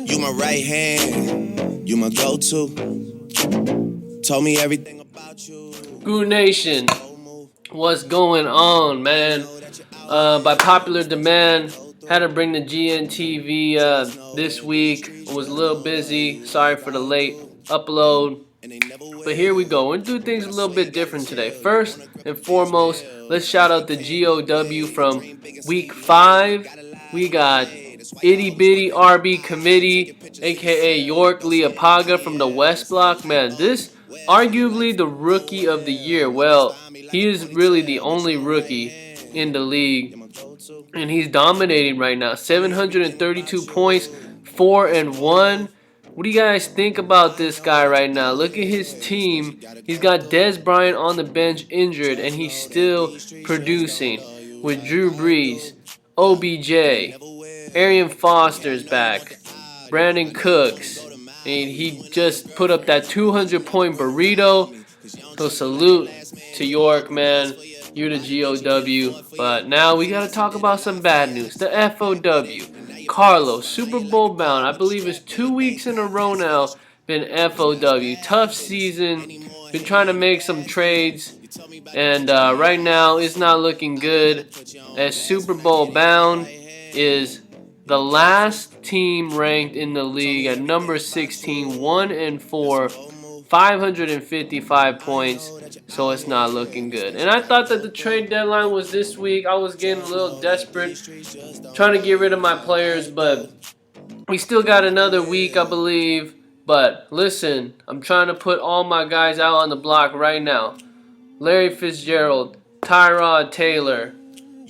You my right hand, you my go-to. Told me everything about you. Goo Nation, what's going on, man? By popular demand, had to bring the Gntv this week. I was a little busy. Sorry for the late upload. But here we go. We're going to do things a little bit different today. First and foremost, let's shout out the GOW from week 5. We got Itty Bitty RB Committee, aka York Leopaga from the West Block. Man, this arguably the rookie of the year. Well, he is really the only rookie in the league, and he's dominating right now. 732 points, 4-1. What do you guys think about this guy right now? Look at his team. He's got Des Bryant on the bench injured, and he's still producing with Drew Brees, OBJ, Arian Foster's back, Brandon Cooks, and he just put up that 200-point burrito. So salute to York, man. You're the GOW. But now we got to talk about some bad news. The FOW. Carlos, Super Bowl bound. I believe it's 2 weeks in a row now been FOW. Tough season. Been trying to make some trades. And right now it's not looking good. As Super Bowl bound is the last team ranked in the league at number 16, 1-4. 555 points, so it's not looking good. And I thought that the trade deadline was this week. I was getting a little desperate, trying to get rid of my players, but we still got another week, I believe. But listen, I'm trying to put all my guys out on the block right now. Larry Fitzgerald, Tyrod Taylor.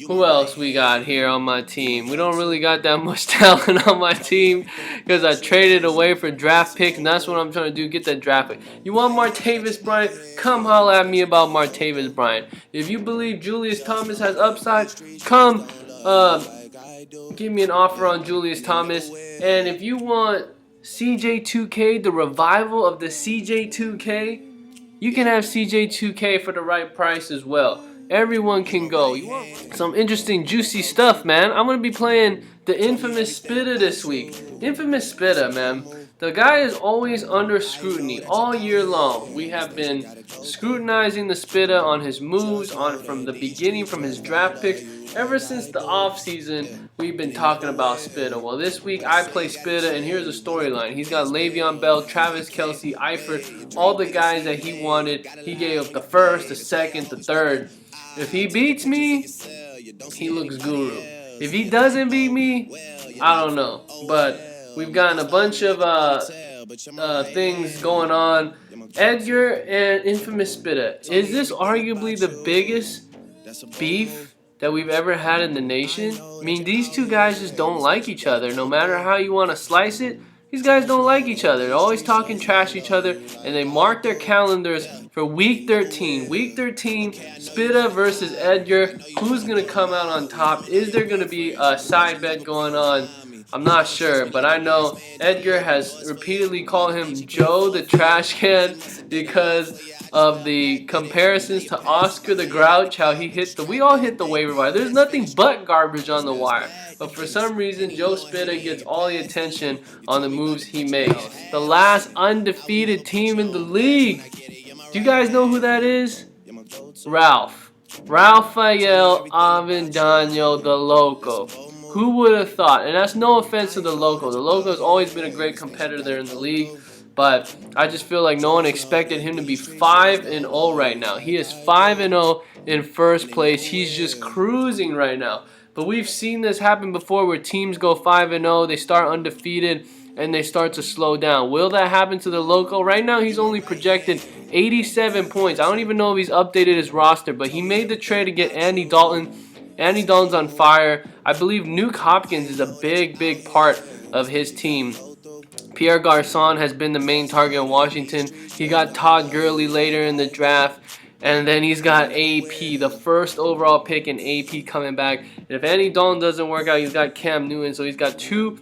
Who else we got here on my team? We don't really got that much talent on my team because I traded away for draft picks, and that's what I'm trying to do, get that draft pick. You want Martavis Bryant? Come holler at me about Martavis Bryant. If you believe Julius Thomas has upside, come give me an offer on Julius Thomas. And if you want CJ2K, the revival of the CJ2K, you can have CJ2K for the right price as well. Everyone can go. You want some interesting, juicy stuff, man? I'm going to be playing the infamous Spitta this week. Infamous Spitta, man. The guy is always under scrutiny all year long. We have been scrutinizing the Spitta on his moves from the beginning, from his draft picks. Ever since the offseason, we've been talking about Spitta. Well, this week I play Spitta, and here's a storyline. He's got Le'Veon Bell, Travis Kelce, Eifert, all the guys that he wanted. He gave up the first, the second, the third. If he beats me, he looks guru. If he doesn't beat me, I don't know. But we've gotten a bunch of things going on. Edgar and infamous Spitta. Is this arguably the biggest beef that we've ever had in the nation? I mean, these two guys just don't like each other. No matter how you want to slice it, these guys don't like each other. They're always talking trash to each other, and they mark their calendars for Week 13. Week 13, Spitta versus Edgar. Who's going to come out on top? Is there going to be a side bet going on? I'm not sure, but I know Edgar has repeatedly called him Joe the Trash Can because of the comparisons to Oscar the Grouch, how he we all hit the waiver wire. There's nothing but garbage on the wire. But for some reason, Joe Spitta gets all the attention on the moves he makes. The last undefeated team in the league. Do you guys know who that is? Raphael Avendano, the Loco. Who would have thought? And that's no offense to the Loco. The Loco has always been a great competitor in the league. But I just feel like no one expected him to be 5-0 right now. He is 5-0 in first place. He's just cruising right now. But we've seen this happen before where teams go 5-0, they start undefeated, and they start to slow down. Will that happen to the Loco? Right now, he's only projected 87 points. I don't even know if he's updated his roster, but he made the trade to get Andy Dalton. Andy Dalton's on fire. I believe Nuke Hopkins is a big part of his team. Pierre Garçon has been the main target in Washington. He got Todd Gurley later in the draft. And then he's got AP, the first overall pick in AP coming back. And if Andy Dalton doesn't work out, he's got Cam Newton. So he's got two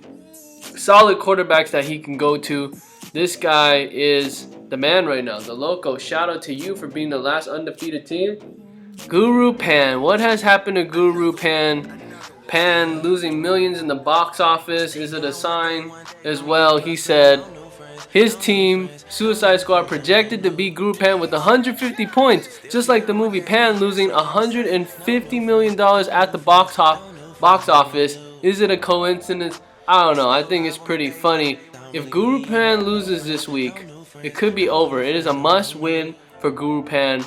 solid quarterbacks that he can go to. This guy is the man right now, the Loco. Shout out to you for being the last undefeated team. Guru Pan. What has happened to Guru Pan? Pan losing millions in the box office, is it a sign as well? He said his team, Suicide Squad, projected to beat Guru Pan with 150 points, just like the movie Pan losing $150 million at the box office. Is it a coincidence? I don't know. I think it's pretty funny. If Guru Pan loses this week, it could be over. It is a must-win for Guru Pan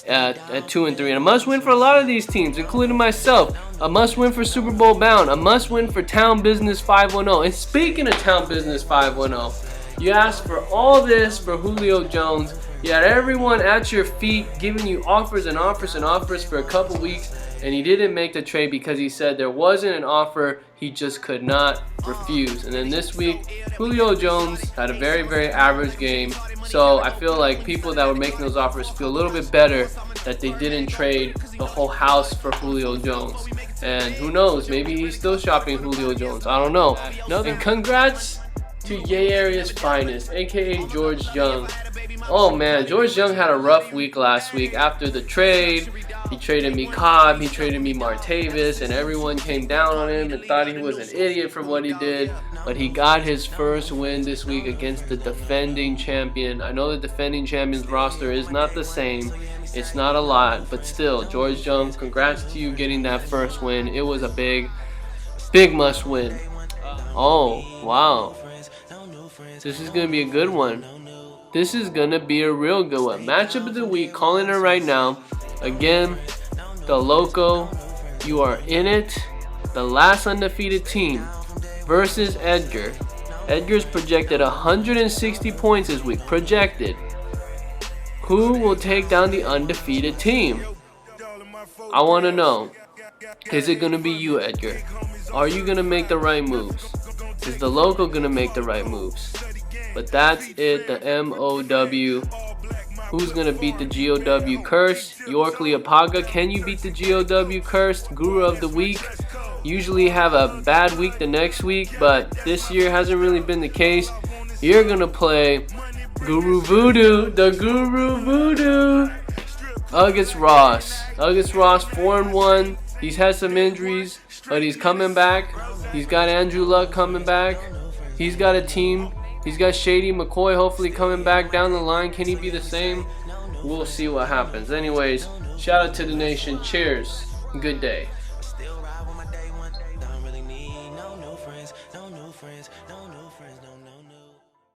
at 2 and 3, and a must-win for a lot of these teams, including myself. A must-win for Super Bowl bound. A must-win for Town Business 510. And speaking of Town Business 510, you asked for all this for Julio Jones. You had everyone at your feet giving you offers and offers and offers for a couple weeks, and he didn't make the trade because he said there wasn't an offer he just could not refuse. And then this week, Julio Jones had a very, very average game. So I feel like people that were making those offers feel a little bit better that they didn't trade the whole house for Julio Jones. And who knows, maybe he's still shopping Julio Jones. I don't know. And congrats to Yay Area's finest, aka George Young. Oh man, George Young had a rough week last week after the trade. He traded me Cobb, he traded me Martavis, and everyone came down on him and thought he was an idiot for what he did. But he got his first win this week against the defending champion. I know the defending champion's roster is not the same. It's not a lot, but still, George Young, congrats to you getting that first win. It was a big, big must win. Oh, wow. This is going to be a good one. This is going to be a real good one. Matchup of the week, calling it right now. Again, the Loco, you are in it. The last undefeated team versus Edgar. Edgar's projected 160 points this week. Projected. Who will take down the undefeated team? I want to know. Is it going to be you, Edgar? Are you going to make the right moves? Is the Loco going to make the right moves? But that's it, the MOW. Who's going to beat the GOW curse? York Leopaga, can you beat the GOW curse? Guru of the week. Usually have a bad week the next week, but this year hasn't really been the case. You're going to play Guru Voodoo, the Guru Voodoo. August Ross, 4-1. He's had some injuries, but he's coming back. He's got Andrew Luck coming back. He's got a team. He's got Shady McCoy hopefully coming back down the line. Can he be the same? We'll see what happens. Anyways, shout out to the nation. Cheers. Good day.